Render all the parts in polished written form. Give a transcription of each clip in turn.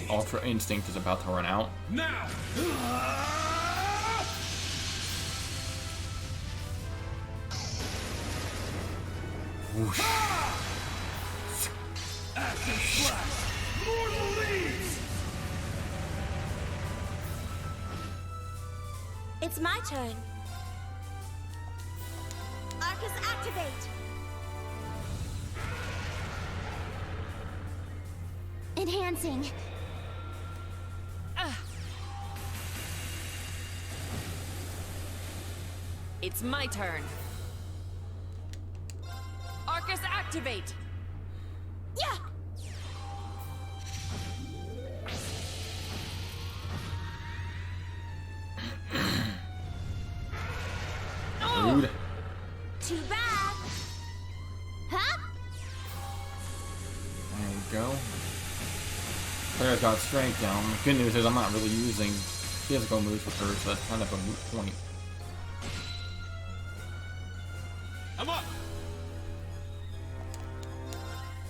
Ultra Instinct is about to run out. Now! Whoosh. Active Slash! Mortal leaves! It's my turn. Arcus activate. Enhancing. It's my turn. Arcus activate. Yeah. Dude. Too bad. Huh? There we go. Claire's got strength down. The good news is I'm not really using physical moves with her, so that's kind of a moot point. I'm up!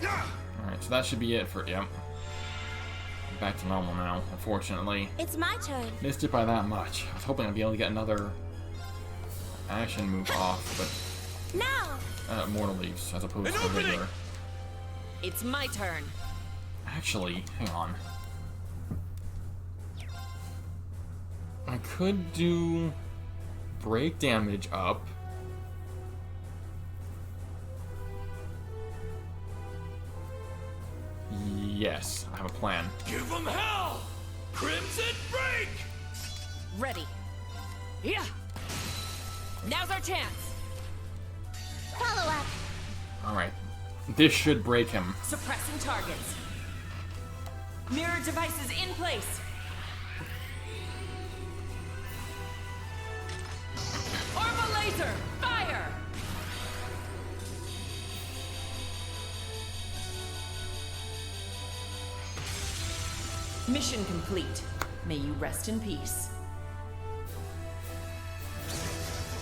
Alright, so that should be it for... Yep. Back to normal now, unfortunately. It's my turn. Missed it by that much. I was hoping I'd be able to get another action move off, but... Now! Mortal Leaves, as opposed to regular. It's my turn. Actually, hang on. I could do... break damage up. Yes, I have a plan. Give them hell! Crimson Break! Ready. Yeah. Now's our chance. Follow up. Alright. This should break him. Suppressing targets. Mirror devices in place. Orba laser, fire! Mission complete. May you rest in peace.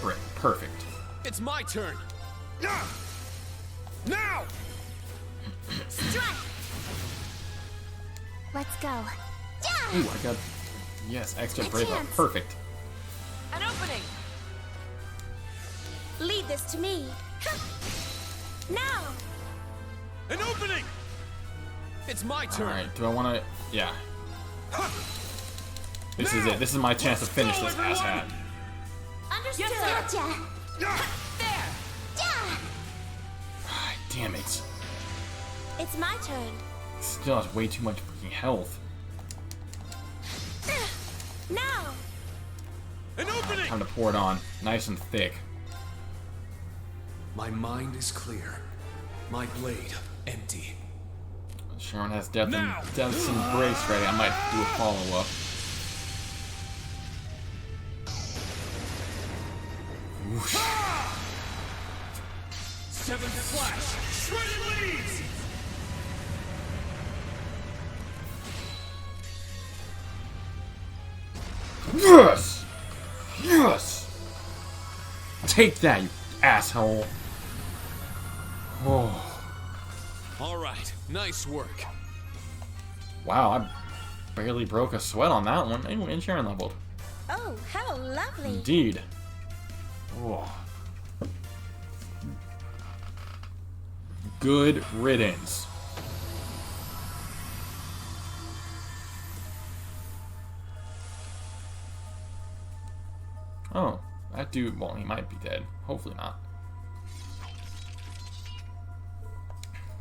Great. Perfect. It's my turn! Now! Strike. Let's go. Ooh, I got... Yes, extra A brave up. chance. Perfect. An opening. Lead this to me. Now. An opening! It's my turn! Alright, do I want to... Yeah. This is it. This is my chance to finish this asshat. Understood. Yes, sir. Gotcha. There. Yeah. Damn it. It's my turn. Still has way too much freaking health. Now. An opening! Time to pour it on. Nice and thick. My mind is clear. My blade empty. Sharon has Death's Now. Embrace ready. I might do a follow-up. Whoosh. Seventh Flash! Shredded leaves! Yes! Yes! Take that, you asshole. Oh. Alright, nice work. Wow, I barely broke a sweat on that one. Anyway, and Sharon leveled. Oh, how lovely. Indeed. Oh. Good riddance. Oh, that dude, well, he might be dead. Hopefully not.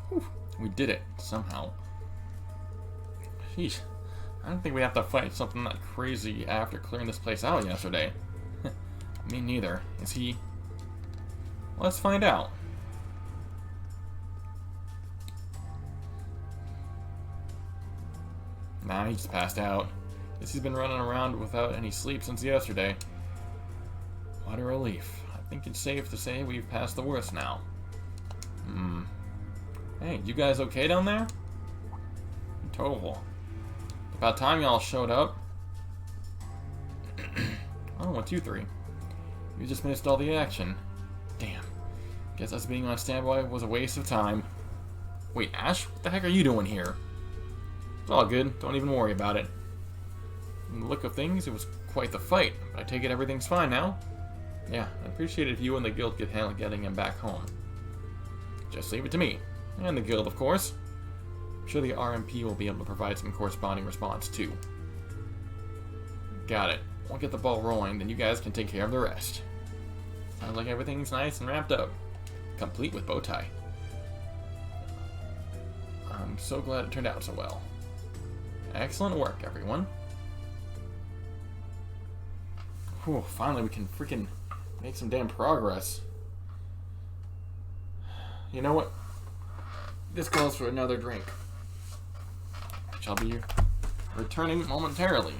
Whew, we did it, somehow. Sheesh. I don't think we have to fight something that crazy after clearing this place out yesterday. Me neither. Is he... Let's find out. Nah, he just passed out. Guess he's been running around without any sleep since yesterday. What a relief. I think it's safe to say we've passed the worst now. Hey, you guys okay down there? Total. About time y'all showed up. Oh, 1, 2, 3. You just missed all the action. Damn. Guess us being on standby was a waste of time. Wait, Ash? What the heck are you doing here? It's all good. Don't even worry about it. From the look of things, it was quite the fight, but I take it everything's fine now. Yeah, I'd appreciate it if you and the guild could handle getting him back home. Just leave it to me. And the guild, of course. I'm sure the RMP will be able to provide some corresponding response, too. Got it. We'll get the ball rolling, then you guys can take care of the rest. Sounds like everything's nice and wrapped up. Complete with bow tie. I'm so glad it turned out so well. Excellent work, everyone. Whew, finally we can freaking make some damn progress. You know what? This calls for another drink. Which I'll be returning momentarily.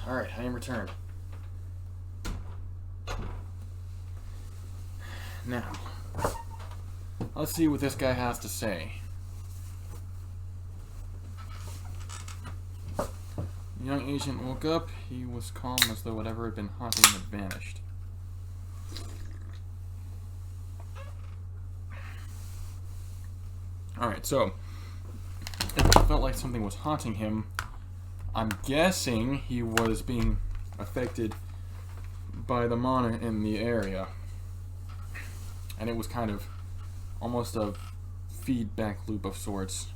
Alright, I am returned. Now, let's see what this guy has to say. The young agent woke up. He was calm as though whatever had been haunting him had vanished. Alright, so, it felt like something was haunting him. I'm guessing he was being affected by the mana in the area. And it was kind of almost a feedback loop of sorts.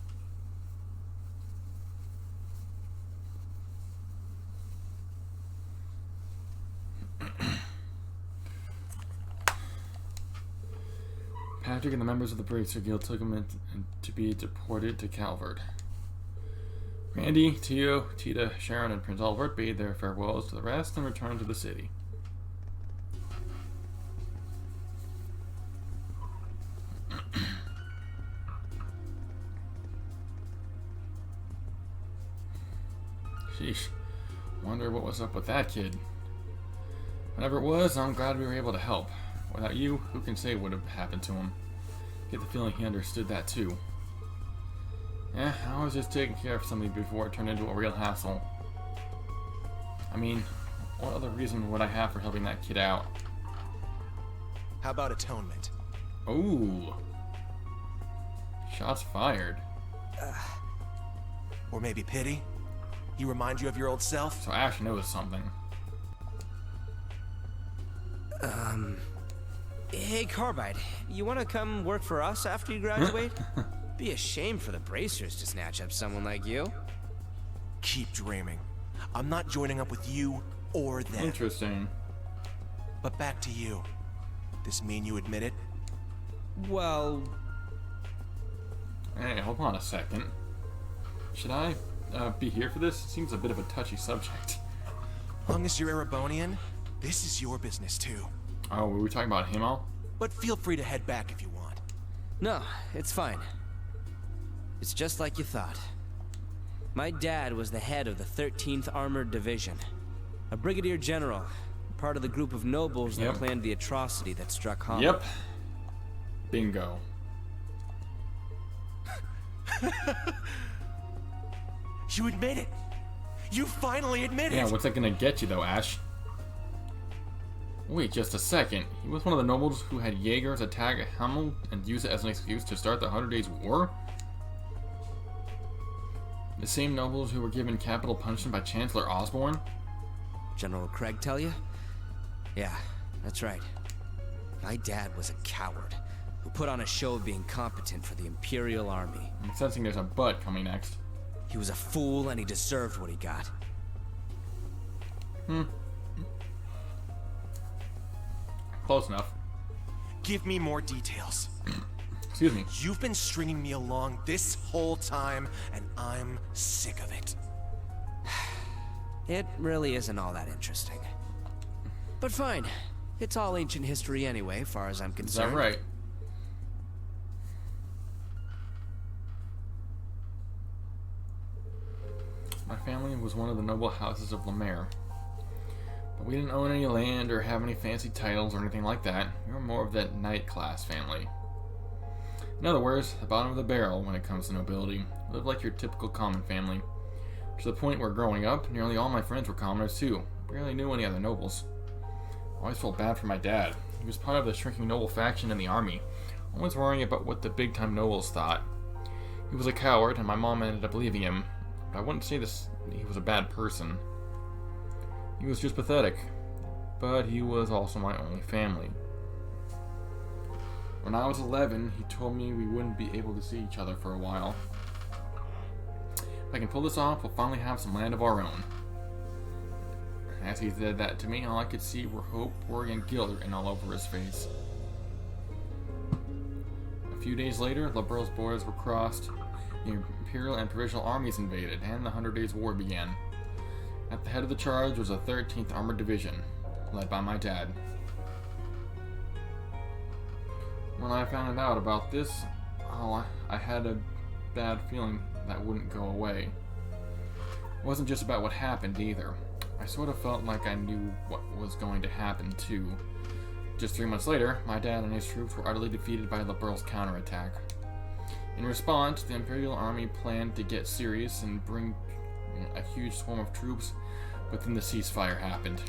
Patrick and the members of the Bracer Guild took him in to be deported to Calvard. Randy, Tio, Tita, Sharon, and Prince Albert bade their farewells to the rest and returned to the city. Sheesh. Wonder what was up with that kid. Whatever it was, I'm glad we were able to help. Without you, who can say what would have happened to him? Get the feeling he understood that too. Yeah, I was just taking care of something before it turned into a real hassle. I mean, what other reason would I have for helping that kid out? How about atonement? Ooh. Shots fired. Or maybe pity? He remind you of your old self? So Ash knows something. Hey, Carbide, you want to come work for us after you graduate? Be a shame for the Bracers to snatch up someone like you. Keep dreaming. I'm not joining up with you or them. Interesting. But back to you. This mean you admit it? Well... Hey, hold on a second. Should I be here for this? It seems a bit of a touchy subject. Long as you're Erebonian, this is your business too. Oh, were we talking about him all? But feel free to head back if you want. No, it's fine. It's just like you thought. My dad was the head of the 13th Armored Division. A brigadier general, part of the group of nobles that planned the atrocity that struck Hamel. Yep. Bingo. You admit it. You finally admit it. Yeah, what's that gonna get you though, Ash? Wait just a second. He was one of the nobles who had Jaegers attack Hamel and use it as an excuse to start the 100 Days War? The same nobles who were given capital punishment by Chancellor Osborne? General Craig tell you? Yeah, that's right. My dad was a coward who put on a show of being competent for the Imperial Army. I'm sensing there's a but coming next. He was a fool and he deserved what he got. Close enough. Give me more details. Excuse me. You've been stringing me along this whole time, and I'm sick of it. It really isn't all that interesting. But fine. It's all ancient history anyway, far as I'm Is concerned. that right? My family was one of the noble houses of Lemaire. But we didn't own any land or have any fancy titles or anything like that. We were more of that knight class family. In other words, the bottom of the barrel when it comes to nobility. We lived like your typical common family. To the point where growing up, nearly all my friends were commoners too. Barely knew any other nobles. I always felt bad for my dad. He was part of the shrinking noble faction in the army, always worrying about what the big-time nobles thought. He was a coward, and my mom ended up leaving him. But I wouldn't say he was a bad person. He was just pathetic. But he was also my only family. When I was 11, he told me we wouldn't be able to see each other for a while. If I can pull this off, we'll finally have some land of our own. As he said that to me, all I could see were hope, worry, and guilt written all over his face. A few days later, Liberal's borders were crossed, the Imperial and Provisional armies invaded, and the 100 Days War began. At the head of the charge was the 13th Armored Division, led by my dad. When I found out about this, I had a bad feeling that wouldn't go away. It wasn't just about what happened either. I sort of felt like I knew what was going to happen too. Just 3 months later, my dad and his troops were utterly defeated by Liberal's counterattack. In response, the Imperial Army planned to get serious and bring a huge swarm of troops, but then the ceasefire happened.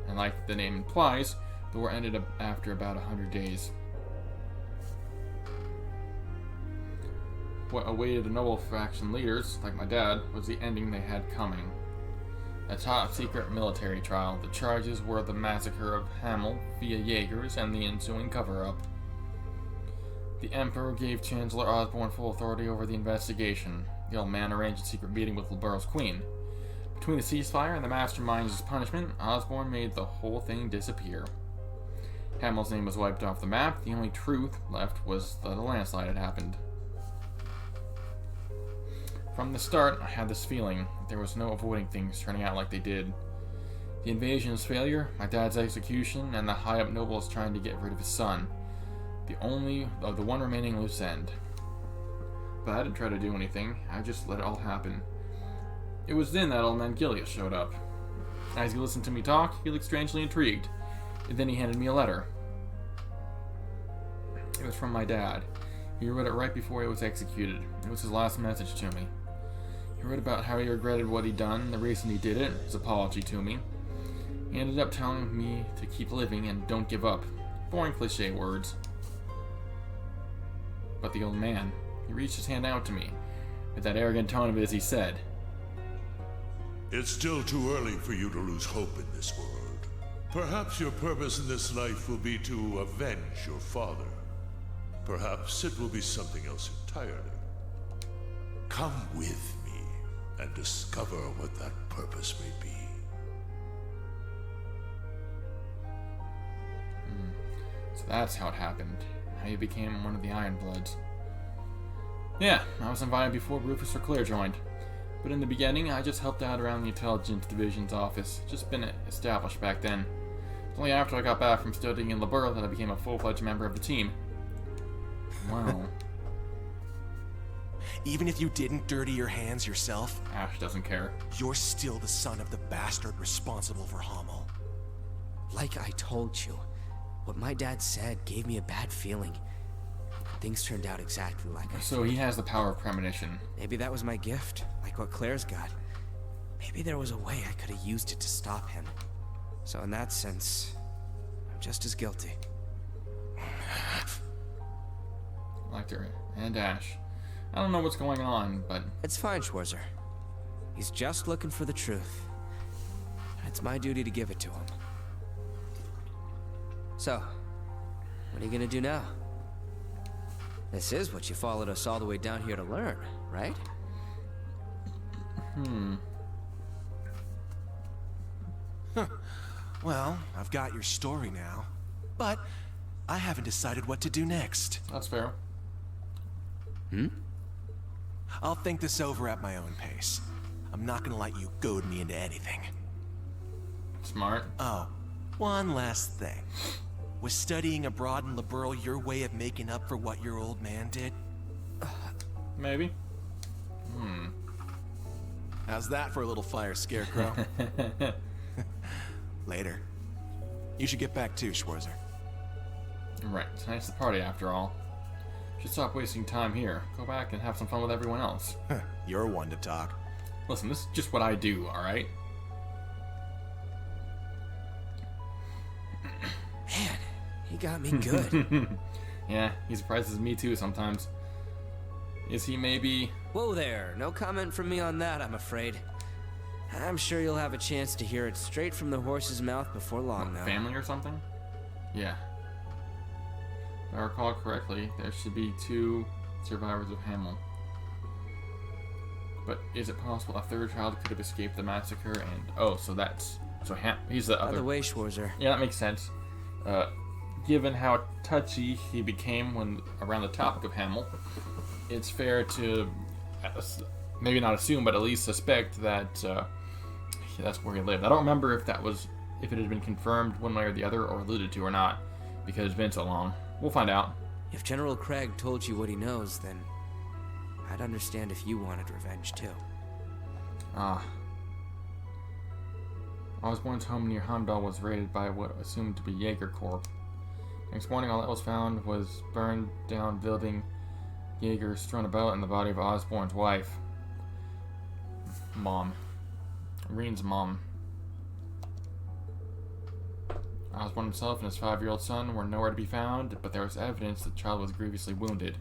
And like the name implies, the war ended up after about 100 days. What awaited the noble faction leaders, like my dad, was the ending they had coming. A top-secret military trial. The charges were the massacre of Hamel via Jaegers and the ensuing cover-up. The Emperor gave Chancellor Osborne full authority over the investigation. The old man arranged a secret meeting with Liberal's queen. Between the ceasefire and the mastermind's punishment, Osborne made the whole thing disappear. Hamel's name was wiped off the map. The only truth left was that a landslide had happened. From the start, I had this feeling. There was no avoiding things turning out like they did. The invasion's failure, my dad's execution, and the high-up nobles trying to get rid of his son. The one remaining loose end. But I didn't try to do anything. I just let it all happen. It was then that old man Gilius showed up. As he listened to me talk, he looked strangely intrigued. And then he handed me a letter. It was from my dad. He wrote it right before he was executed. It was his last message to me. He wrote about how he regretted what he'd done, the reason he did it, his apology to me. He ended up telling me to keep living and don't give up. Boring cliche words. But the old man, he reached his hand out to me. With that arrogant tone of his, he said, "It's still too early for you to lose hope in this world. Perhaps your purpose in this life will be to avenge your father. Perhaps it will be something else entirely. Come with me and discover what that purpose may be." So that's how it happened. How he became one of the Ironbloods. Yeah, I was invited before Rufus or Claire joined. But in the beginning, I just helped out around the Intelligence Division's office. Just been established back then. It's only after I got back from studying in Liberl that I became a full-fledged member of the team. Wow. Even if you didn't dirty your hands yourself, Ash doesn't care. you're still the son of the bastard responsible for Hummel. Like I told you, what my dad said gave me a bad feeling. Things turned out exactly like I So he has the power of premonition. Maybe that was my gift, like what Claire's got. Maybe there was a way I could have used it to stop him. So in that sense, I'm just as guilty. Lecter and Ash. I don't know what's going on, but It's fine, Schwarzer. He's just looking for the truth. It's my duty to give it to him. So, what are you gonna do now? This is what you followed us all the way down here to learn, right? Well, I've got your story now, but I haven't decided what to do next. that's fair. I'll think this over at my own pace. I'm not gonna let you goad me into anything. Smart. Oh, one last thing. Was studying abroad in Liberl your way of making up for what your old man did? Maybe. How's that for a little fire, Scarecrow? Later. You should get back too, Schwarzer. Right, tonight's the party after all. Should stop wasting time here. Go back and have some fun with everyone else. You're one to talk. Listen, this is just what I do, alright? Man, he got me good. Yeah, he surprises me too sometimes. Is he maybe... Whoa there, no comment from me on that, I'm afraid. I'm sure you'll have a chance to hear it straight from the horse's mouth before long, though. family or something? Yeah. If I recall correctly, there should be 2 survivors of Hamel. But is it possible a third child could have escaped the massacre and... Oh, so that's... So he's the By other... the way, Schwarzer, Yeah, that makes sense. Given how touchy he became when around the topic of Hamel, it's fair to maybe not assume, but at least suspect that that's where he lived. I don't remember if it had been confirmed one way or the other, or alluded to or not, because it's been so long. We'll find out. if General Craig told you what he knows, then I'd understand if you wanted revenge too. Osborne's home near Heimdall was raided by what assumed to be Jaeger Corps. Next morning, all that was found was burned down building, Jaeger strewn about, and the body of Osborne's wife. Mom. Reen's mom. Osborne himself and his 5-year-old son were nowhere to be found, but there was evidence that the child was grievously wounded.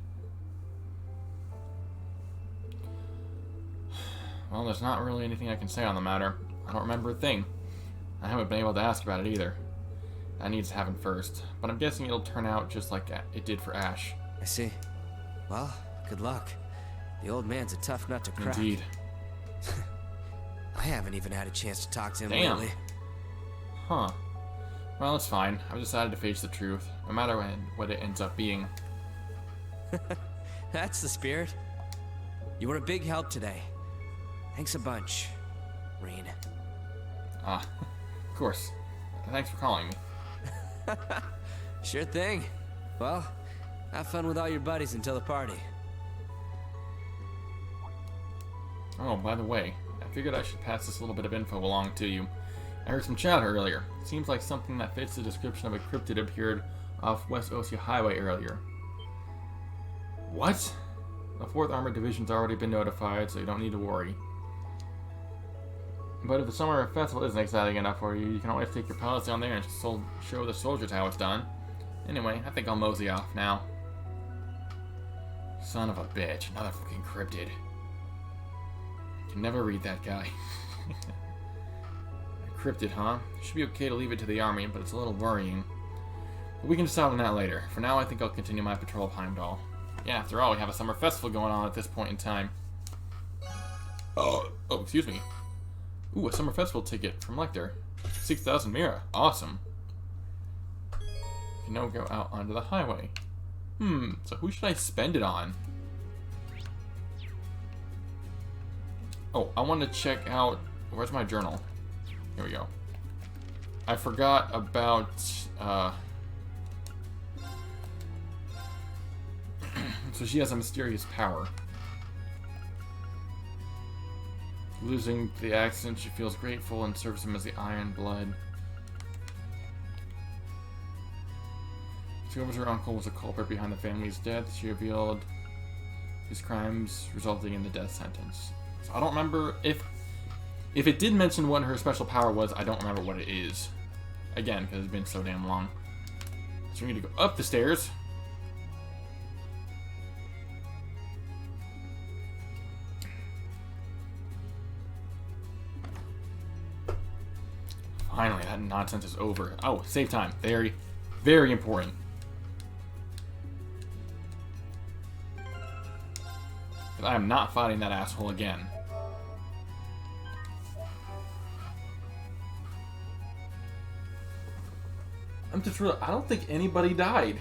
Well, there's not really anything I can say on the matter. I don't remember a thing. I haven't been able to ask about it either. That needs to happen first, but I'm guessing it'll turn out just like it did for Ash. I see. Well, good luck. The old man's a tough nut to crack. Indeed. I haven't even had a chance to talk to him Damn. lately. Huh. Well, it's fine. I've decided to face the truth, no matter what it ends up being. That's the spirit. You were a big help today. Thanks a bunch, Reen. Of course. Thanks for calling me. Sure thing. Well, have fun with all your buddies until the party. Oh, by the way, I figured I should pass this little bit of info along to you. I heard some chatter earlier. Seems like something that fits the description of a cryptid appeared off West Osea Highway earlier. What? The 4th Armored Division's already been notified, so you don't need to worry. But if the summer festival isn't exciting enough for you, you can always take your pals down there and show the soldiers how it's done. Anyway, I think I'll mosey off now. Son of a bitch, another fucking cryptid. Can never read that guy. Cryptid, huh? Should be okay to leave it to the army, but it's a little worrying. But we can decide on that later. For now, I think I'll continue my patrol of Heimdall. Yeah, after all, we have a summer festival going on at this point in time. Oh, excuse me. Ooh, a summer festival ticket from Lecter. 6,000 Mira. Awesome. You can now go out onto the highway. So who should I spend it on? Oh, I want to check out... Where's my journal? Here we go. I forgot about... So she has a mysterious power. Losing the accident, she feels grateful and serves him as the Iron Blood. She discovers her uncle was a culprit behind the family's death. She revealed his crimes, resulting in the death sentence. So I don't remember if it did mention what her special power was. I don't remember what it is. Again, because it's been so damn long. So we need to go up the stairs. Finally, that nonsense is over. Oh, save time. Very, very important. Because I am not fighting that asshole again. I'm just real. I don't think anybody died.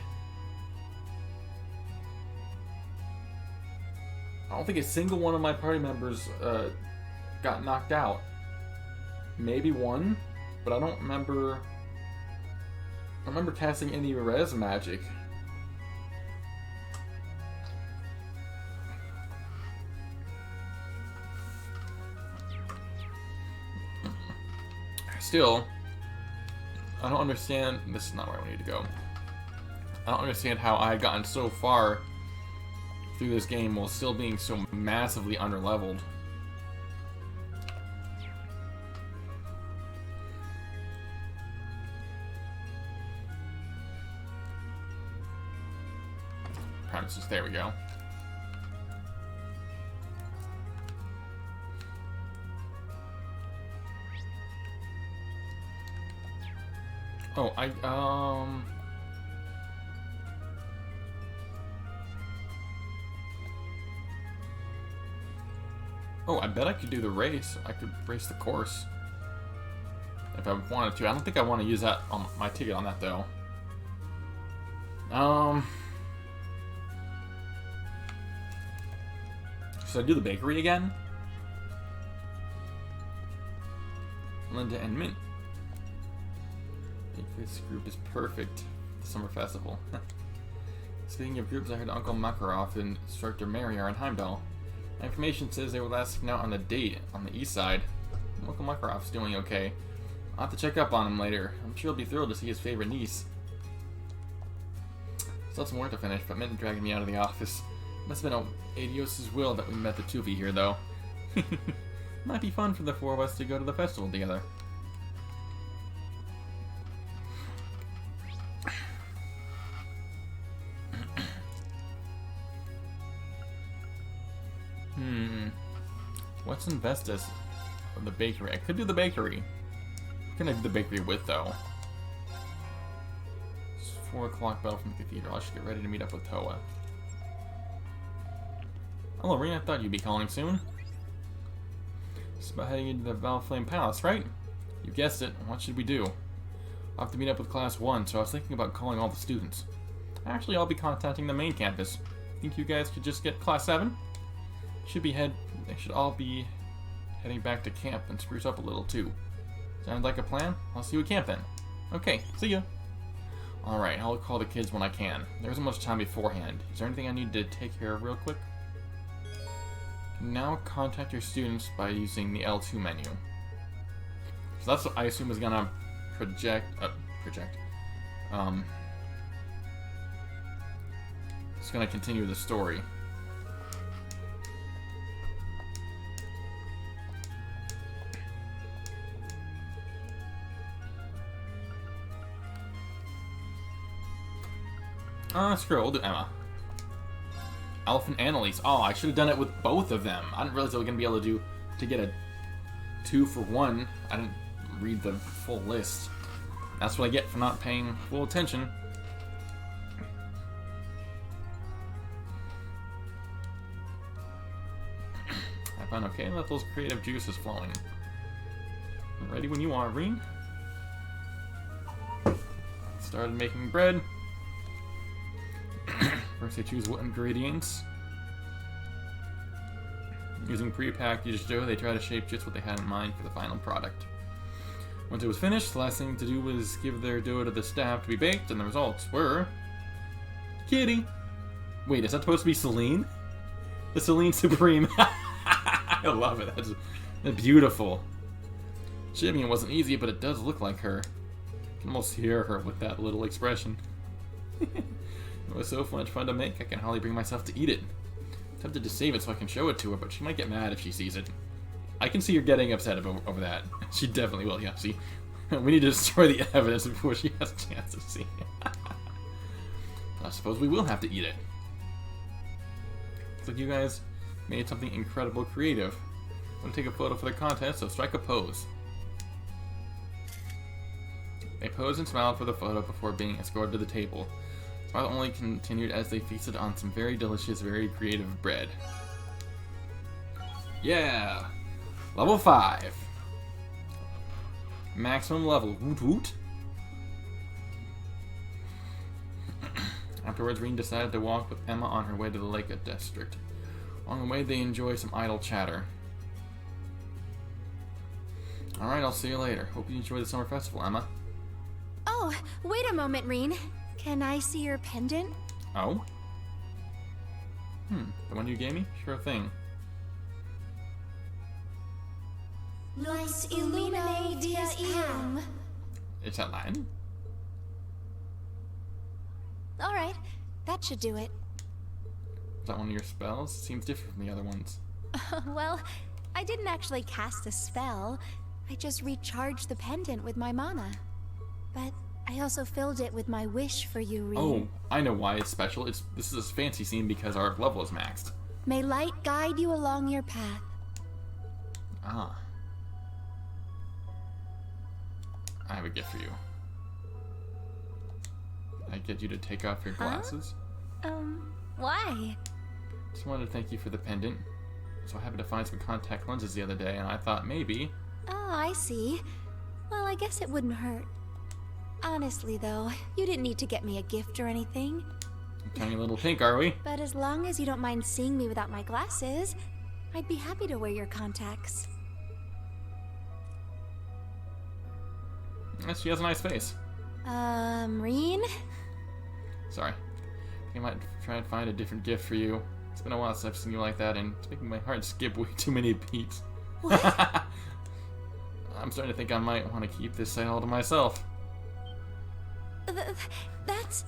I don't think a single one of my party members got knocked out. Maybe one. But I don't remember... I remember casting any res magic. Still, I don't understand... This is not where I need to go. I don't understand how I had gotten so far through this game while still being so massively underleveled. Premises, there we go. Oh, Oh, I bet I could do the race. I could race the course. If I wanted to. I don't think I want to use that on my ticket on that, though. Should I do the bakery again? Linda and Mint. I think this group is perfect for the summer festival. Speaking of groups, I heard Uncle Makarov and Instructor Mary are in Heimdall. My information says they were last seen out on a date on the east side. Uncle Makarov's doing okay. I'll have to check up on him later. I'm sure he'll be thrilled to see his favorite niece. Still have some work to finish, but Mint dragging me out of the office. Must have been Adios' will that we met the two of you here, though. Might be fun for the four of us to go to the festival together. What's Investus? The bakery. I could do the bakery. What can I do the bakery with, though? It's 4 o'clock bell from the cathedral. I should get ready to meet up with Toa. Hello, Rena. I thought you'd be calling soon. It's about heading into the Valflame Palace, right? You guessed it. What should we do? I'll have to meet up with Class 1, so I was thinking about calling all the students. Actually, I'll be contacting the main campus. Think you guys could just get Class 7? They should all be heading back to camp and spruce up a little, too. Sounds like a plan? I'll see you at camp then. Okay, see ya. Alright, I'll call the kids when I can. There isn't much time beforehand. Is there anything I need to take care of real quick? Now contact your students by using the L2 menu. So that's what I assume is gonna it's gonna continue the story. Screw it, we'll do Emma. Alpha and Annalise. Oh, I should have done it with both of them. I didn't realize I was going to be able to get a 2 for 1. I didn't read the full list. That's what I get for not paying full attention. I found okay, let those creative juices flowing. Ready when you are, Reen. Started making bread. First I choose what ingredients. Using pre-packaged dough, they tried to shape just what they had in mind for the final product. Once it was finished, the last thing to do was give their dough to the staff to be baked, and the results were... Kitty! Wait, is that supposed to be Celine? The Celine Supreme. I love it. That's beautiful. Shaping it wasn't easy, but it does look like her. You can almost hear her with that little expression. It was so much fun to make, I can hardly bring myself to eat it. I'm tempted to save it so I can show it to her, but she might get mad if she sees it. I can see her getting upset over that. She definitely will, yeah, see? We need to destroy the evidence before she has a chance to see it. I suppose we will have to eat it. Looks like you guys made something incredible creative. I'm gonna take a photo for the contest, so strike a pose. They posed and smiled for the photo before being escorted to the table. The smile only continued as they feasted on some very delicious, very creative bread. Yeah! Level 5. Maximum level. Woot woot. Afterwards, Reen decided to walk with Emma on her way to the Lake District. On the way, they enjoy some idle chatter. Alright, I'll see you later. Hope you enjoy the summer festival, Emma. Oh, wait a moment, Reen. Can I see your pendant? Oh? The one you gave me? Sure thing. Lux illumine dies eum. Is that Latin? Alright, that should do it. Is that one of your spells? Seems different from the other ones. Well, I didn't actually cast a spell. I just recharged the pendant with my mana. But I also filled it with my wish for you, Reen. Oh, I know why it's special. This is a fancy scene because our level is maxed. May light guide you along your path. Ah. I have a gift for you. I get you to take off your glasses. Why? Just wanted to thank you for the pendant. So I happened to find some contact lenses the other day, and I thought maybe... Oh, I see. Well, I guess it wouldn't hurt. Honestly, though, you didn't need to get me a gift or anything. Turning a little pink, are we? But as long as you don't mind seeing me without my glasses, I'd be happy to wear your contacts. She has a nice face. Reen? Sorry. I think I might try and find a different gift for you. It's been a while since I've seen you like that, and it's making my heart skip way too many beats. What? I'm starting to think I might want to keep this sight all to myself. That's...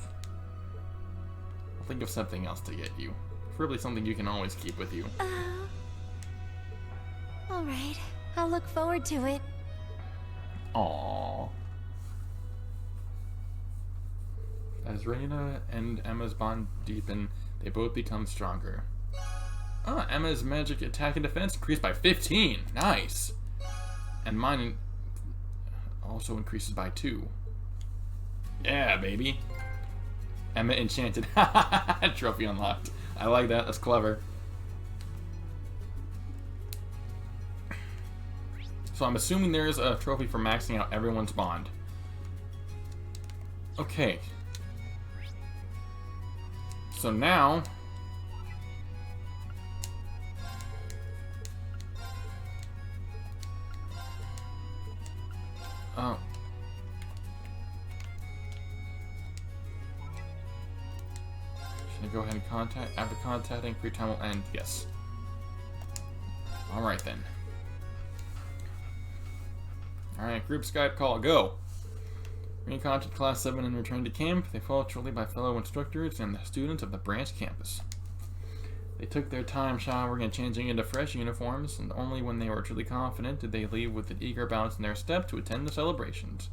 I'll think of something else to get you. Preferably something you can always keep with you. Alright. I'll look forward to it. Aww. As Reina and Emma's bond deepen, they both become stronger. Ah, Emma's magic attack and defense increased by 15. Nice. And mine also increases by 2. Yeah, baby. Emma enchanted. Trophy unlocked. I like that. That's clever. So I'm assuming there's a trophy for maxing out everyone's bond. Okay. So now... Oh. Should I go ahead and contact? After contacting, free time will end. Yes. Alright then. Alright, group Skype call, go! Re-encountered Class 7 and returned to camp. They followed shortly by fellow instructors and the students of the branch campus. They took their time showering and changing into fresh uniforms, and only when they were truly confident did they leave with an eager bounce in their step to attend the celebrations.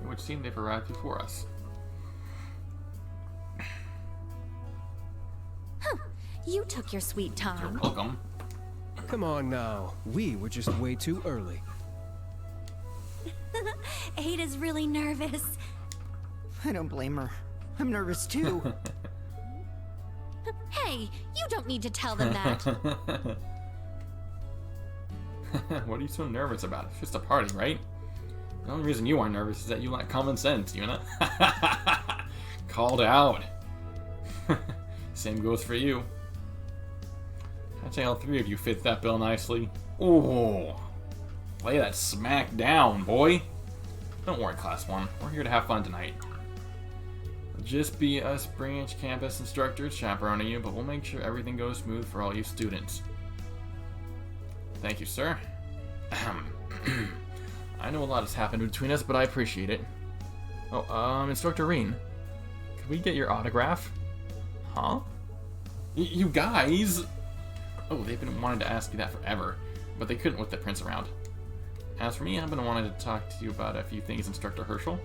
It would seem they've arrived before us. You took your sweet You're time. welcome. Come on now. We were just way too early. Ada's really nervous. I don't blame her. I'm nervous too. Hey, Hey, you don't need to tell them that. What are you so nervous about? It's just a party, right? The only reason you aren't nervous is that you lack common sense, you know? Called out. Same goes for you. I'd say all three of you fit that bill nicely. Ooh. Lay that smack down, boy. Don't worry, Class 1. We're here to have fun tonight. It'll just be us branch campus instructors chaperoning you, but we'll make sure everything goes smooth for all you students. Thank you, sir. I know a lot has happened between us, but I appreciate it. Oh, Instructor Reen. Could we get your autograph? Huh? You guys! Oh, they've been wanting to ask you that forever, but they couldn't with the prince around. As for me, I've been wanting to talk to you about a few things, Instructor Herschel.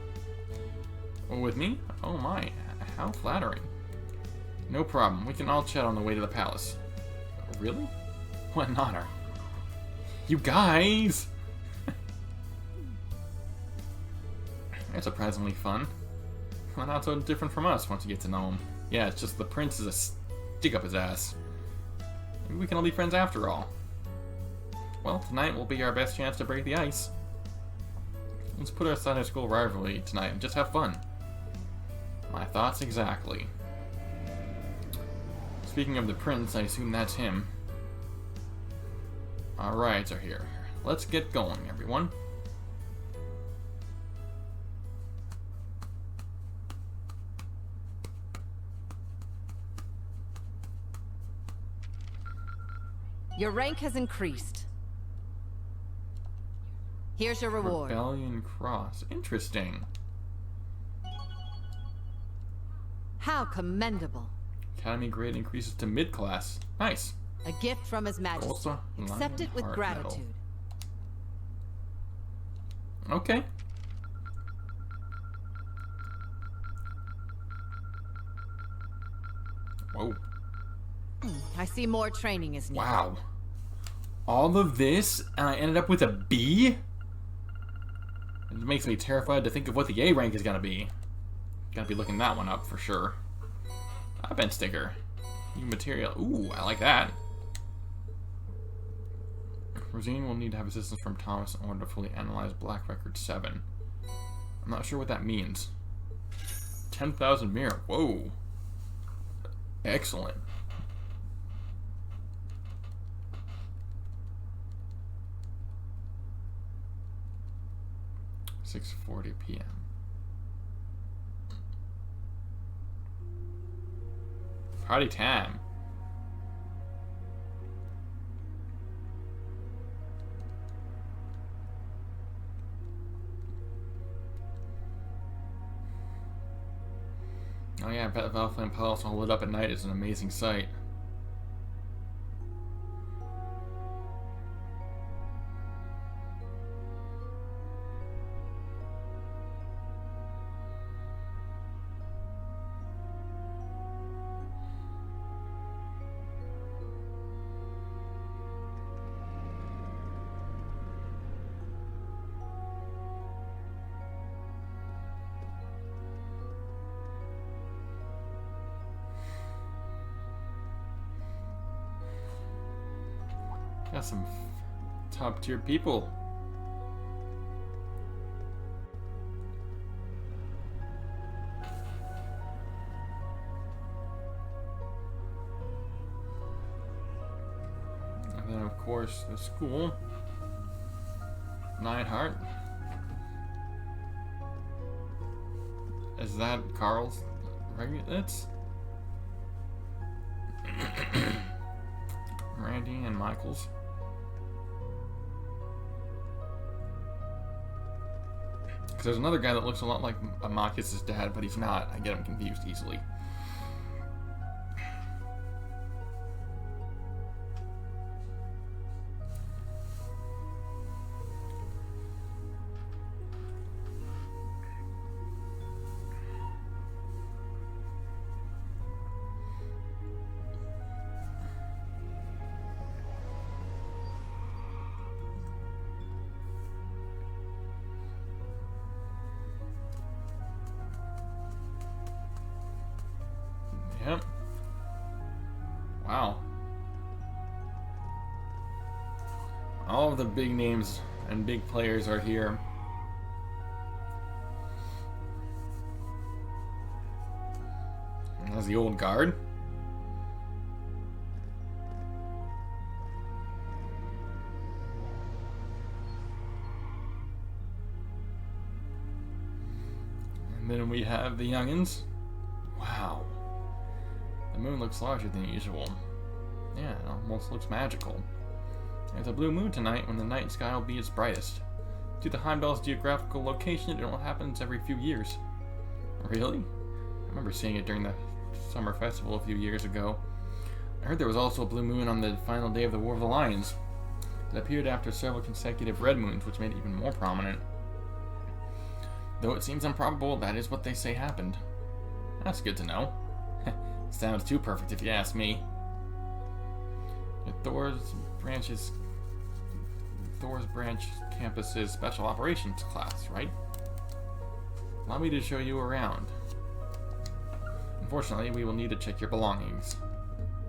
With me? Oh my, how flattering. No problem, we can all chat on the way to the palace. Really? What an honor. You guys! It's surprisingly fun. Well, not so different from us once you get to know him. Yeah, it's just the prince is a stick up his ass. Maybe we can all be friends after all. Well, tonight will be our best chance to break the ice. Let's put aside our school rivalry tonight and just have fun. My thoughts exactly. Speaking of the prince, I assume that's him. Our rides are here. Let's get going, everyone. Your rank has increased. Here's your reward. Rebellion Cross. Interesting. How commendable. Academy grade increases to mid-class. Nice. A gift from His Majesty. Also, Accept it with Heart gratitude. Medal. Okay. Whoa. I see more training is needed. Wow. All of this, and I ended up with a B? It makes me terrified to think of what the A rank is gonna be. Gotta be looking that one up for sure. A bench sticker. New material. Ooh, I like that. Rosine will need to have assistance from Thomas in order to fully analyze Black Record 7. I'm not sure what that means. 10,000 mirror. Whoa. Excellent. .40 p.m. Party time. Oh yeah, I bet Valflame Place all lit up at night is an amazing sight. Got some top tier people. And then of course the school. Neidhart. Is that Carl's regulates? Randy and Michael's. Because there's another guy that looks a lot like Marcus's dad, but he's not. I get him confused easily. all of the big names and big players are here. And there's the old guard. And then we have the youngins. Wow. The moon looks larger than usual. Yeah, it almost looks magical. There's a blue moon tonight when the night sky will be its brightest. Due to Heimdall's geographical location, it only happens every few years. Really? I remember seeing it during the summer festival a few years ago. I heard there was also a blue moon on the final day of the War of the Lions. It appeared after several consecutive red moons, which made it even more prominent. Though it seems improbable, that is what they say happened. That's good to know. Sounds too perfect if you ask me. Thor's branch campus's special operations class, right? Allow me to show you around. Unfortunately, we will need to check your belongings.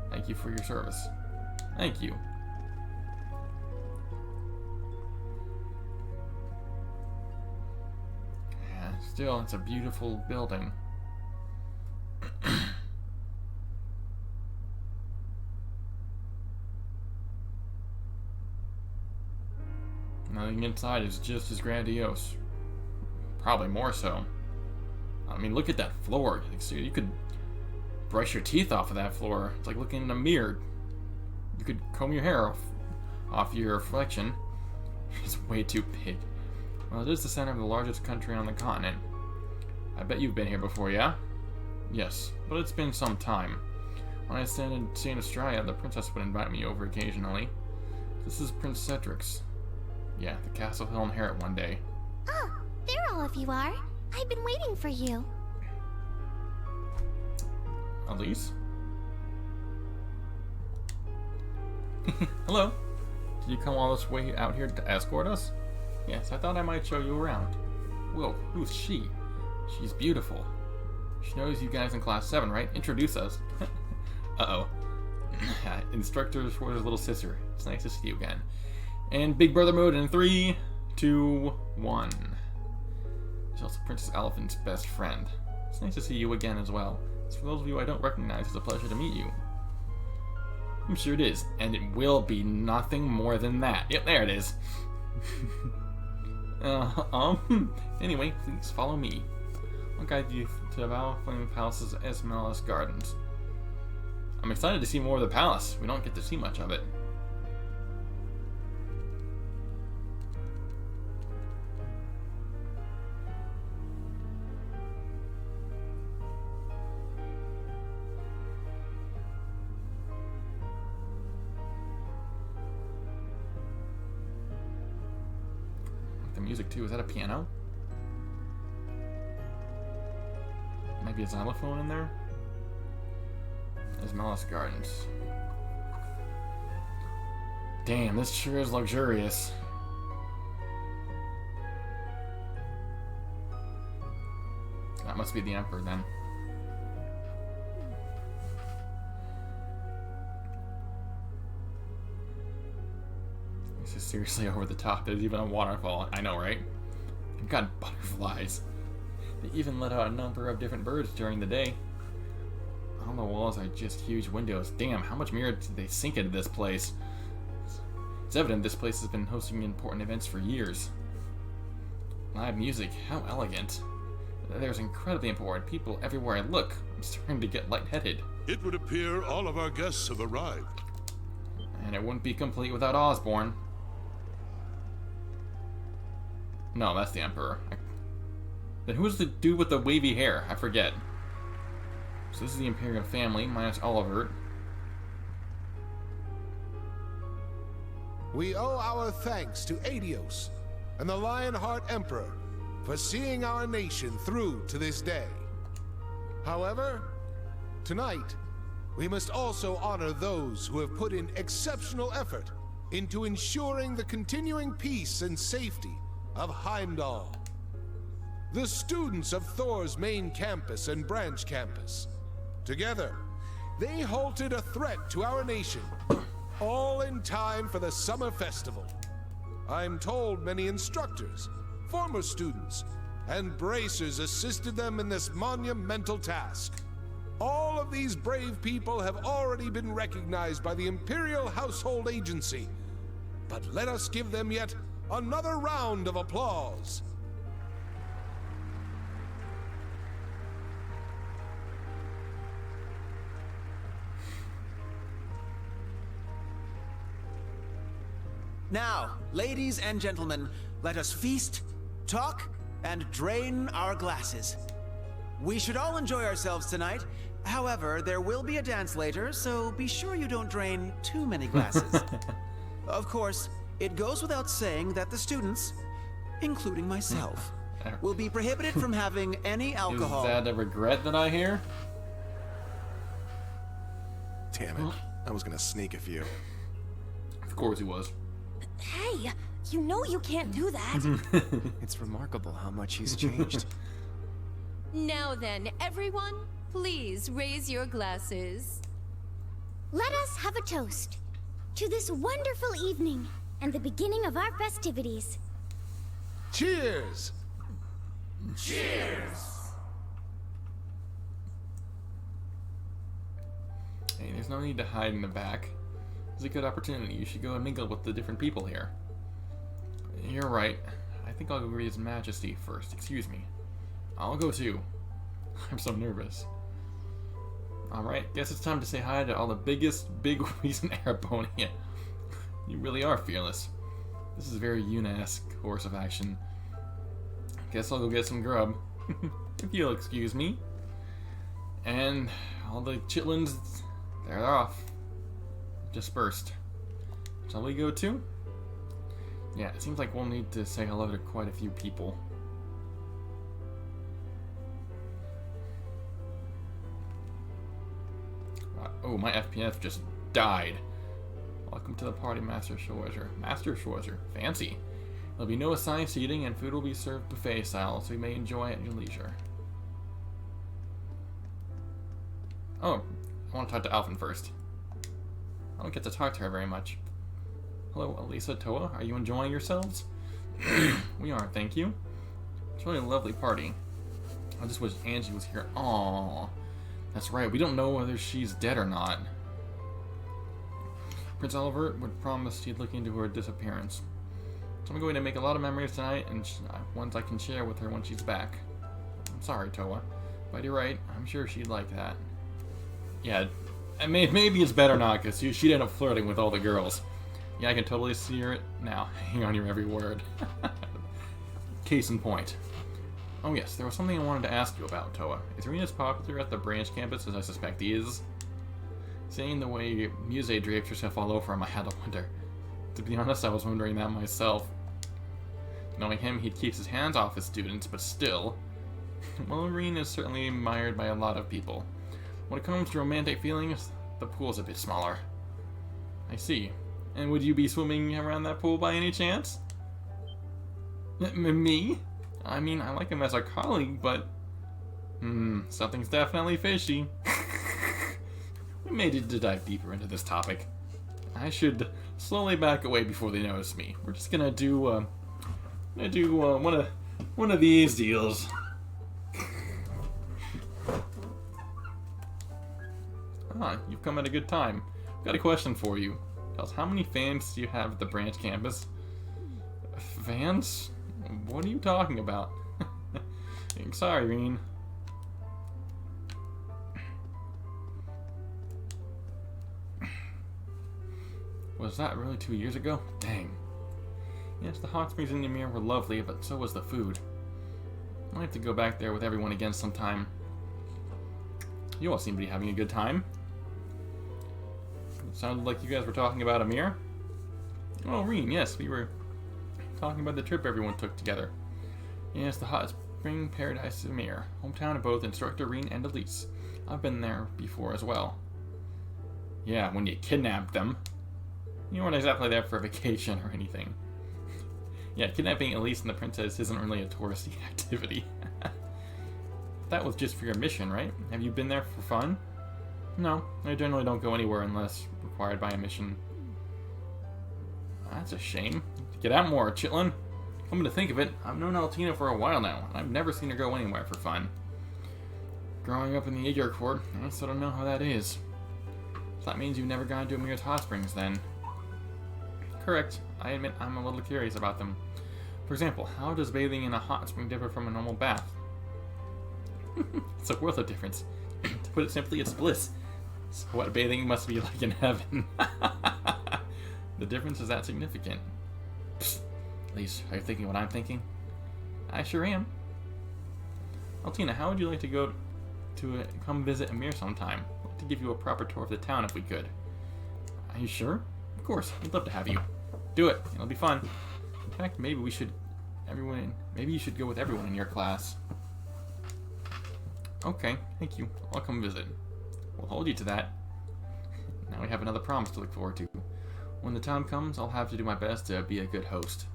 Thank you for your service. Thank you. Yeah, still, it's a beautiful building. Nothing inside is just as grandiose. Probably more so. I mean, look at that floor. You could brush your teeth off of that floor. It's like looking in a mirror. You could comb your hair off your reflection. It's way too big. Well, it is the center of the largest country on the continent. I bet you've been here before, yeah? Yes, but it's been some time. When I stayed in Australia, the princess would invite me over occasionally. This is Prince Cedric's. Yeah, the castle he'll inherit one day. Oh, there all of you are. I've been waiting for you. Elise? Hello. Did you come all this way out here to escort us? Yes, I thought I might show you around. Whoa, who's she? She's beautiful. She knows you guys in class 7, right? Introduce us. Uh-oh. Instructor Schwartz's little sister. It's nice to see you again. And Big Brother mode in 3, 2, 1. She's also Princess Elephant's best friend. It's nice to see you again as well. As for those of you I don't recognize, it's a pleasure to meet you. I'm sure it is, and it will be nothing more than that. Yep, there it is. Anyway, please follow me. I'll guide you to Valflame Palace's Esmeralda Gardens. I'm excited to see more of the palace. We don't get to see much of it. Music too. Is that a piano? Maybe a xylophone in there? Esmeralda Gardens. Damn, this sure is luxurious. That must be the Emperor then. This is seriously over the top. There's even a waterfall. I know, right? They've got butterflies. They even let out a number of different birds during the day. All the walls are just huge windows. Damn, how much mirror did they sink into this place? It's evident this place has been hosting important events for years. Live music, how elegant. There's incredibly important people everywhere I look. I'm starting to get lightheaded. It would appear all of our guests have arrived. And it wouldn't be complete without Osborne. No, that's the Emperor. Then who's the dude with the wavy hair? I forget. So this is the Imperial family, minus Oliver. We owe our thanks to Adios and the Lionheart Emperor for seeing our nation through to this day. However, tonight, we must also honor those who have put in exceptional effort into ensuring the continuing peace and safety of Heimdall. The students of Thor's main campus and branch campus. Together, they halted a threat to our nation, all in time for the summer festival. I'm told many instructors, former students, and bracers assisted them in this monumental task. All of these brave people have already been recognized by the Imperial Household Agency. But let us give them yet another round of applause. Now, ladies and gentlemen, let us feast, talk, and drain our glasses. We should all enjoy ourselves tonight. However, there will be a dance later, so be sure you don't drain too many glasses. Of course, it goes without saying that the students, including myself, will be prohibited from having any alcohol. Is that a regret that I hear? Damn it. I was gonna sneak a few. Of course he was. Hey, you know you can't do that. It's remarkable how much he's changed. Now then, everyone, please raise your glasses. Let us have a toast to this wonderful evening and the beginning of our festivities. Cheers! Cheers! Hey, there's no need to hide in the back. It's a good opportunity. You should go and mingle with the different people here. You're right. I think I'll go read His Majesty first. Excuse me. I'll go too. I'm so nervous. Alright, guess it's time to say hi to all the biggest bigwigs in Erebonian. You really are fearless. This is a very Yuna-esque course of action. Guess I'll go get some grub. If you'll excuse me. And all the chitlins, they're off. Dispersed. Shall we go too? Yeah, it seems like we'll need to say hello to quite a few people. Oh, my FPS just died. Welcome to the party, Master Schwarzer. Master Schwarzer. Fancy. There'll be no assigned seating, and food will be served buffet style, so you may enjoy it at your leisure. Oh, I want to talk to Alphen first. I don't get to talk to her very much. Hello, Elisa, Toa. Are you enjoying yourselves? We are, thank you. It's really a lovely party. I just wish Angie was here. Aww. That's right, we don't know whether she's dead or not. Prince Oliver would promise he'd look into her disappearance. So I'm going to make a lot of memories tonight, and ones I can share with her when she's back. I'm sorry, Toa. But you're right, I'm sure she'd like that. Yeah, maybe it's better not, because she'd end up flirting with all the girls. Yeah, I can totally see her now. Hang on your every word. Case in point. Oh yes, there was something I wanted to ask you about, Toa. Is Reen as popular at the branch campus as I suspect he is? Seeing the way Muse drapes herself all over him, I had to wonder. To be honest, I was wondering that myself. Knowing him, he'd keep his hands off his students, but still. Well, Reen is certainly admired by a lot of people. When it comes to romantic feelings, the pool's a bit smaller. I see. And would you be swimming around that pool by any chance? Me? I mean, I like him as a colleague, but... something's definitely fishy. We may need to dive deeper into this topic. I should slowly back away before they notice me. We're just gonna do, one of these deals. Ah, you've come at a good time. I've got a question for you. Tell us, how many fans do you have at the branch campus? Fans? What are you talking about? I'm sorry, Reen. Was that really 2 years ago? Dang. Yes, the hot springs in Ymir were lovely, but so was the food. I'd like to go back there with everyone again sometime. You all seem to be having a good time. It sounded like you guys were talking about Ymir. Oh, Reen, yes, we were talking about the trip everyone took together. Yes, the hot spring paradise of Ymir, hometown of both Instructor Reen and Elise. I've been there before as well. Yeah, when you kidnapped them. You weren't exactly there for a vacation or anything. Yeah, kidnapping Elise and the princess isn't really a touristy activity. That was just for your mission, right? Have you been there for fun? No, I generally don't go anywhere unless required by a mission. That's a shame. Get out more, Chitlin. Come to think of it, I've known Altina for a while now, and I've never seen her go anywhere for fun. Growing up in the Aegir Court, I still don't know how that is. So that means you've never gone to Amir's hot springs, then. Correct. I admit I'm a little curious about them. For example, how does bathing in a hot spring differ from a normal bath? It's a world of difference. To put it simply, it's bliss. So what bathing must be like in heaven. The difference is that significant. Psst. At least, are you thinking what I'm thinking? I sure am. Altina, how would you like to go to come visit Amir sometime? I'd like to give you a proper tour of the town if we could. Are you sure? Of course, we'd love to have you. Do it. It'll be fun. In fact, maybe you should go with everyone in your class. Okay, thank you. I'll come visit. We'll hold you to that. Now we have another promise to look forward to. When the time comes, I'll have to do my best to be a good host.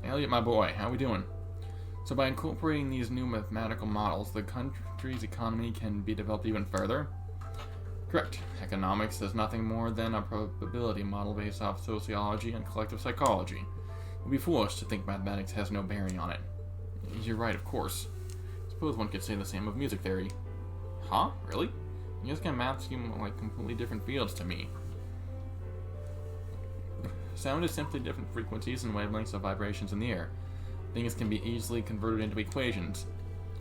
Elliot, my boy, how we doing? So by incorporating these new mathematical models, the country's economy can be developed even further? Correct. Economics is nothing more than a probability model based off sociology and collective psychology. It would be foolish to think mathematics has no bearing on it. You're right, of course. Suppose one could say the same of music theory. Huh? Really? Music and math seem like completely different fields to me. Sound is simply different frequencies and wavelengths of vibrations in the air. Things can be easily converted into equations.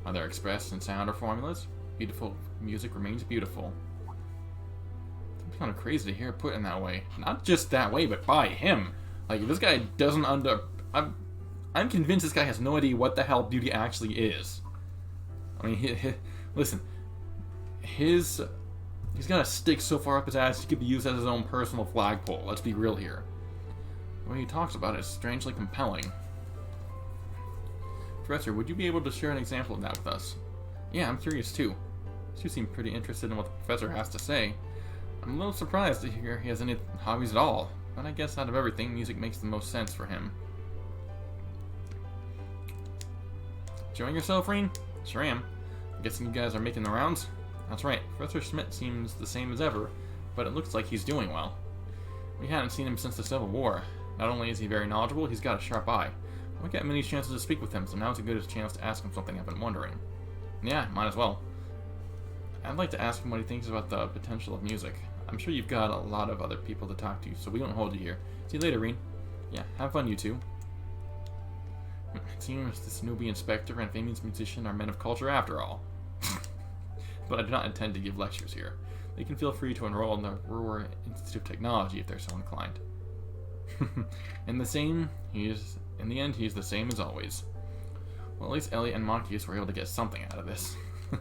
Whether expressed in sound or formulas, beautiful music remains beautiful. It's kind of crazy to hear it put in that way. Not just that way, but by him. Like, if this guy doesn't I'm convinced this guy has no idea what the hell beauty actually is. I mean, listen. He's got a stick so far up his ass he could be used as his own personal flagpole. Let's be real here. The way he talks about it is strangely compelling. Professor, would you be able to share an example of that with us? Yeah, I'm curious too. You seem pretty interested in what the professor has to say. I'm a little surprised to hear he has any hobbies at all, but I guess out of everything, music makes the most sense for him. Enjoying yourself, Reen? Sure am. I'm guessing you guys are making the rounds? That's right, Professor Schmidt seems the same as ever, but it looks like he's doing well. We hadn't seen him since the Civil War. Not only is he very knowledgeable, he's got a sharp eye. I don't get many chances to speak with him, so now's a good chance to ask him something I've been wondering. Yeah, might as well. I'd like to ask him what he thinks about the potential of music. I'm sure you've got a lot of other people to talk to, so we won't hold you here. See you later, Reen. Yeah, have fun, you two. It seems this newbie inspector and famous musician are men of culture after all. But I do not intend to give lectures here. They can feel free to enroll in the Ruhr Institute of Technology if they're so inclined. In the end, he's the same as always. Well, at least Elliot and Monkeys were able to get something out of this. I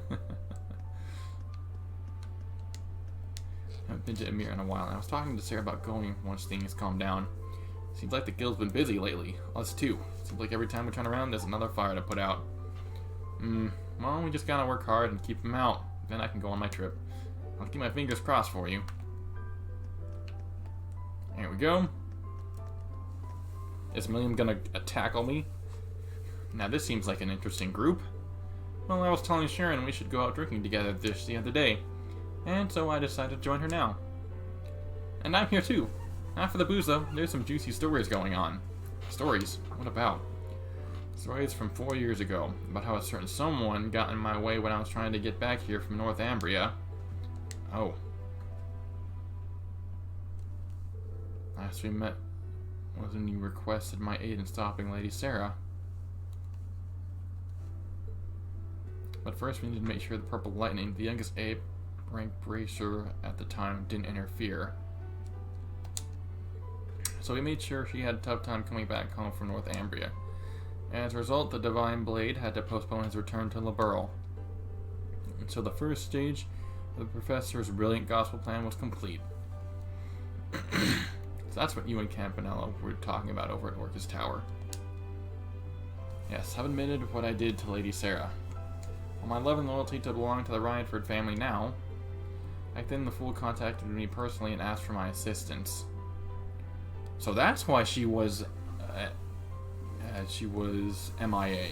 haven't been to Emir in a while, and I was talking to Sarah about going once things calm down. Seems like the guild's been busy lately. Us too. Seems like every time we turn around, there's another fire to put out. Well, we just gotta work hard and keep them out. Then I can go on my trip. I'll keep my fingers crossed for you. Here we go. Is Milliam gonna tackle me? Now this seems like an interesting group. Well, I was telling Sharon we should go out drinking together just the other day. And so I decided to join her now. And I'm here too. Not for the booze though, there's some juicy stories going on. Stories? What about? Stories from 4 years ago, about how a certain someone got in my way when I was trying to get back here from Northumbria. Oh. Last we met was when you requested my aid in stopping Lady Sarah. But first we need to make sure the Purple Lightning, the youngest ape rank bracer at the time, didn't interfere. So we made sure she had a tough time coming back home from Northumbria. As a result, the Divine Blade had to postpone his return to Liberl. And so the first stage of the Professor's brilliant gospel plan was complete. So that's what you and Campanella were talking about over at Orcus Tower. Yes, I've admitted what I did to Lady Sarah. While my love and loyalty to belong to the Ryanford family now, back then the Fool contacted me personally and asked for my assistance. So that's why she was MIA.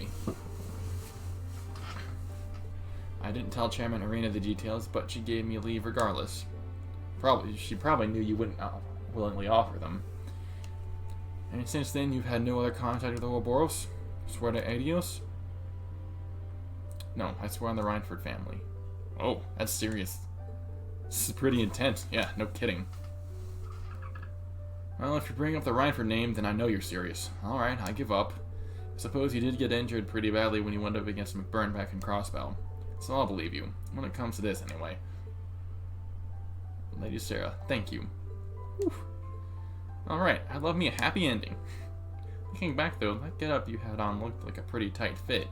I I didn't tell Chairman Arena the details, but she gave me leave regardless. She probably knew you wouldn't willingly offer them. And since then, you've had no other contact with the Ouroboros? Swear to Adios? No, I swear on the Reinford family. Oh, that's serious. This is pretty intense. Yeah, no kidding. Well, if you bring up the Reinford name, then I know you're serious. Alright, I give up. I suppose you did get injured pretty badly when you went up against McBurn back in Crossbow. So I'll believe you. When it comes to this, anyway. Lady Sarah, thank you. Alright, I love me a happy ending. Looking back though, that getup you had on looked like a pretty tight fit.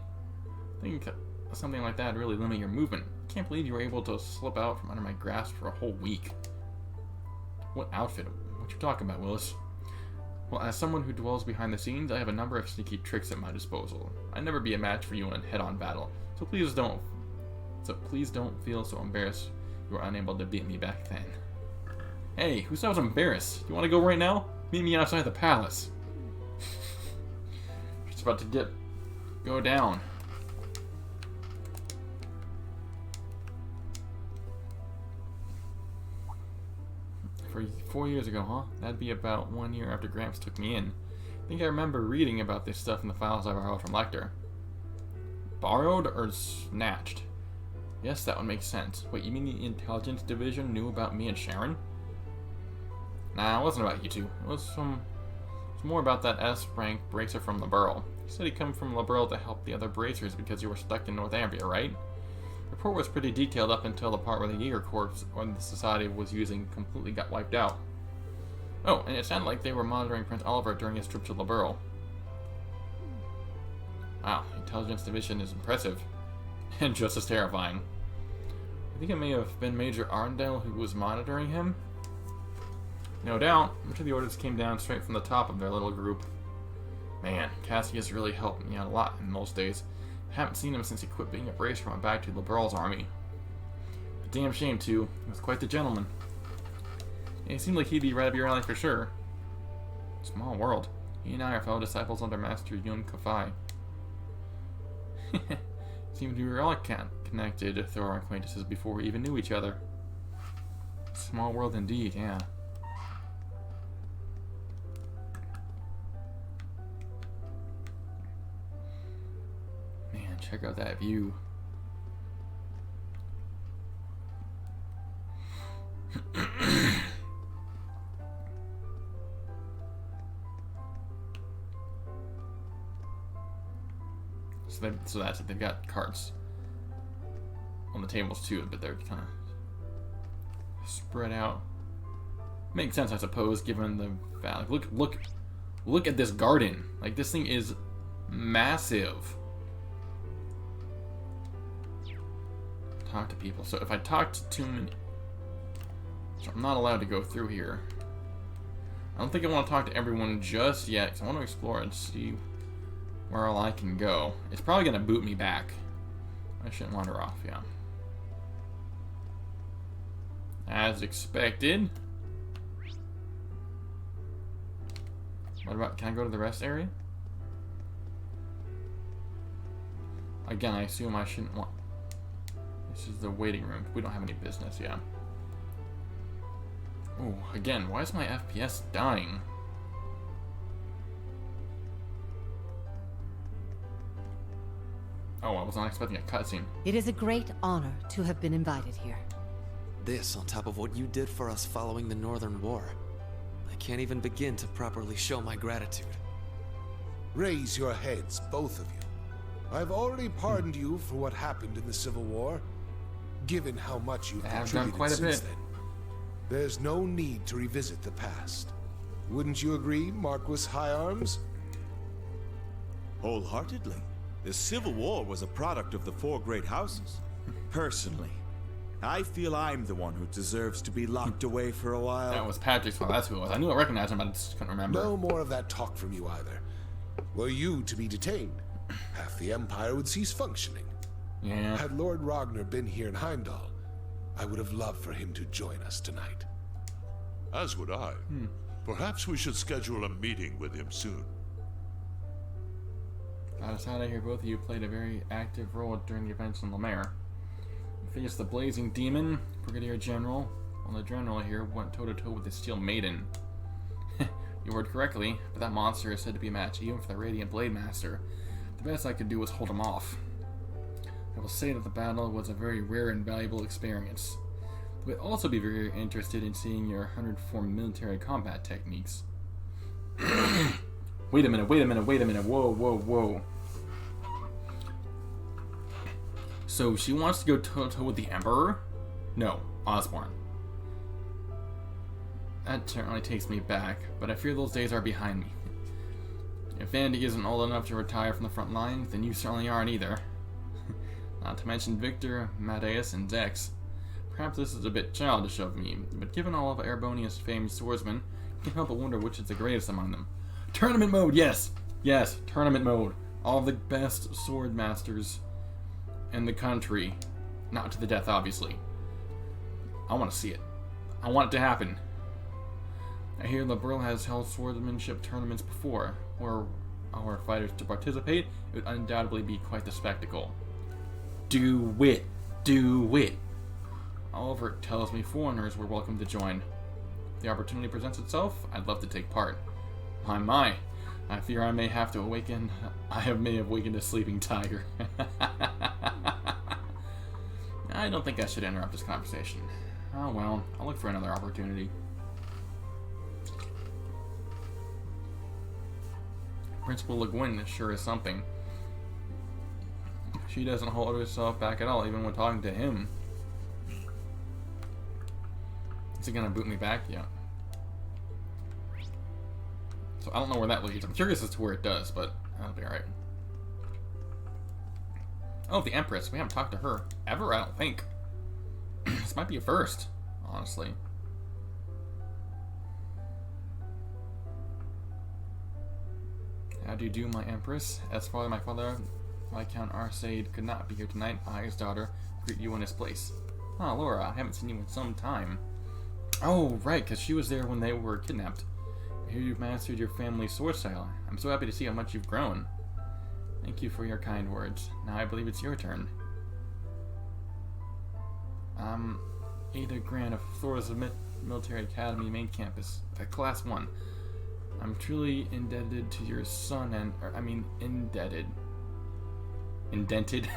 I think something like that would really limit your movement. I can't believe you were able to slip out from under my grasp for a whole week. What outfit? What you talking about, Willis? Well, as someone who dwells behind the scenes, I have a number of sneaky tricks at my disposal. I'd never be a match for you in head-on battle, so please don't feel so embarrassed you were unable to beat me back then. Hey, who said I was embarrassed? You want to go right now? Meet me outside the palace. Just about to go down. For 4 years ago, huh? That'd be about 1 year after Gramps took me in. I think I remember reading about this stuff in the files I borrowed from Lecter. Borrowed or snatched? Yes, that would make sense. Wait, you mean the intelligence division knew about me and Sharon? Nah, it wasn't about you two. It was more about that S-rank bracer from Liberl. He said he'd come from Liberl to help the other bracers because you were stuck in Northumbria, right? The report was pretty detailed up until the part where the Jaeger Corps or the Society was using completely got wiped out. Oh, and it sounded like they were monitoring Prince Oliver during his trip to Liberl. Wow, the intelligence division is impressive. And just as terrifying. I think it may have been Major Arndale who was monitoring him. No doubt, much of the orders came down straight from the top of their little group. Man, Cassius really helped me out a lot in those days. I haven't seen him since he quit being a bracer and went back to Liberal's army. A damn shame, too. He was quite the gentleman. Yeah, he seemed like he'd be right up your alley for sure. Small world. He and I are fellow disciples under Master Yun Kafai. Seemed we were all connected through our acquaintances before we even knew each other. Small world indeed, yeah. Man, check out that view. So that's it. They've got carts on the tables too, but they're kind of spread out. Makes sense, I suppose, given the valley. Look at this garden. Like, this thing is massive. Talk to people. So if I talk to too many, so I'm not allowed to go through here. I don't think I want to talk to everyone just yet, because I want to explore and see where all I can go. It's probably going to boot me back. I shouldn't wander off, yeah. As expected. What about, can I go to the rest area? Again, I assume I shouldn't want... This is the waiting room. We don't have any business, yeah. Oh, again, why is my FPS dying? Oh, I was not expecting a cutscene. It is a great honor to have been invited here. This on top of what you did for us following the Northern War. I can't even begin to properly show my gratitude. Raise your heads, both of you. I've already pardoned you for what happened in the Civil War. Given how much you've contributed quite a since bit. then, there's no need to revisit the past. Wouldn't you agree, Marquis High Arms? Wholeheartedly. The Civil War was a product of the four great houses. Personally, I feel I'm the one who deserves to be locked away for a while. That was Patrick's fault. That's who it was. I knew I recognized him, but I just couldn't remember. No more of that talk from you either. Were you to be detained, half the Empire would cease functioning. Yeah. Had Lord Ragnar been here in Heimdall, I would have loved for him to join us tonight. As would I. Perhaps we should schedule a meeting with him soon. I was sad to hear both of you played a very active role during the events in Lemaire. Face the blazing demon, Brigadier General. Well, the general here went toe-to-toe with the Steel Maiden. You heard correctly, but that monster is said to be a match even for the Radiant Blade Master. The best I could do was hold him off. I will say that the battle was a very rare and valuable experience. I would also be very interested in seeing your 100-form military combat techniques. Wait a minute, whoa. So she wants to go toe-to-toe with the Emperor? No, Osborne. That certainly takes me back, but I fear those days are behind me. If Andy isn't old enough to retire from the front line, then you certainly aren't either. Not to mention Victor, Matthias, and Dex. Perhaps this is a bit childish of me, but given all of Erebonia's famed swordsmen, you can't help but wonder which is the greatest among them. Tournament mode, yes! Yes, tournament mode. All of the best sword masters in the country. Not to the death, obviously. I want to see it. I want it to happen. I hear Liberl has held swordsmanship tournaments before, where our fighters to participate. It would undoubtedly be quite the spectacle. Do it! Do it! Oliver tells me foreigners were welcome to join. If the opportunity presents itself, I'd love to take part. My, I fear I may have to awaken. I may have awakened a sleeping tiger. I don't think I should interrupt this conversation. Oh well, I'll look for another opportunity. Principal Le Guin sure is something. She doesn't hold herself back at all, even when talking to him. Is he gonna boot me back? Yeah. So I don't know where that leads. I'm curious as to where it does, but that'll be alright. Oh, the Empress. We haven't talked to her ever, I don't think. This might be a first, honestly. How do you do, my Empress? As for my father, Viscount Arcade could not be here tonight. I, his daughter, greet you in his place. Ah, Laura, I haven't seen you in some time. Oh, right, because she was there when they were kidnapped. I hear you've mastered your family's sword style. I'm so happy to see how much you've grown. Thank you for your kind words. Now I believe it's your turn. Ada Grant of Florida's Military Academy main campus, Class 1. I'm truly indebted to your son and... indebted. Indented?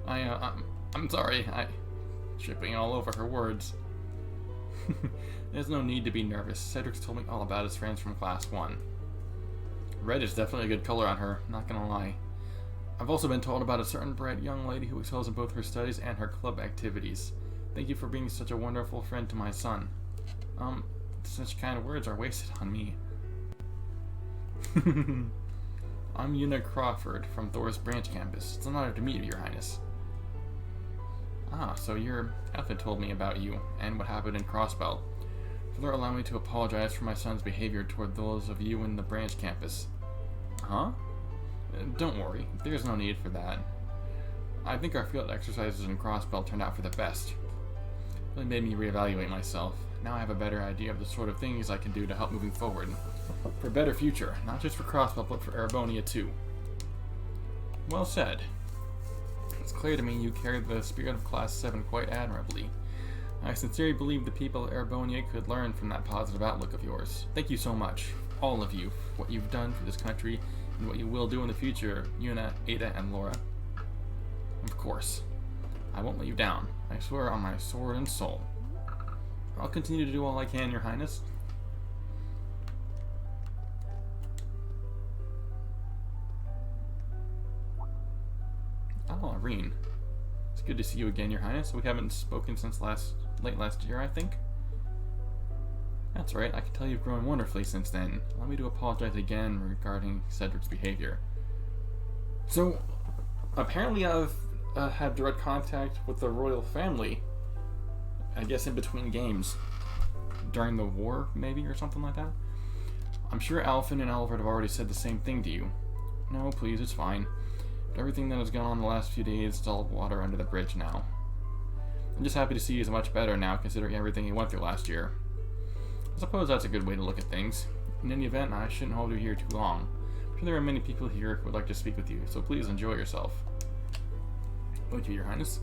I'm sorry, tripping all over her words. There's no need to be nervous. Cedric's told me all about his friends from Class 1. Red is definitely a good color on her, not gonna lie. I've also been told about a certain bright young lady who excels in both her studies and her club activities. Thank you for being such a wonderful friend to my son. Such kind words are wasted on me. I'm Una Crawford from Thor's Branch campus. It's an honor to meet you, Your Highness. Ah, so your Etha told me about you and what happened in Crossbelt. Further, allow me to apologize for my son's behavior toward those of you in the Branch campus. Huh? Don't worry, there's no need for that. I think our field exercises in Crossbelt turned out for the best. It really made me reevaluate myself. Now I have a better idea of the sort of things I can do to help moving forward. For a better future, not just for Crossbelt, but for Erebonia too. Well said. It's clear to me you carry the spirit of Class 7 quite admirably. I sincerely believe the people of Erebonia could learn from that positive outlook of yours. Thank you so much, all of you, for what you've done for this country and what you will do in the future, Una, Ada, and Laura. Of course. I won't let you down. I swear on my sword and soul. I'll continue to do all I can, Your Highness. Oh, Irene. It's good to see you again, Your Highness. We haven't spoken since late last year, I think. That's right, I can tell you've grown wonderfully since then. Allow me to apologize again regarding Cedric's behavior. So, apparently I've had direct contact with the royal family, I guess in between games. During the war, maybe, or something like that? I'm sure Alphen and Alfred have already said the same thing to you. No, please, it's fine. But everything that has gone on the last few days is all water under the bridge now. I'm just happy to see he's much better now, considering everything he went through last year. I suppose that's a good way to look at things. In any event, I shouldn't hold you here too long. I'm sure there are many people here who would like to speak with you, so please enjoy yourself. Thank you, Your Highness.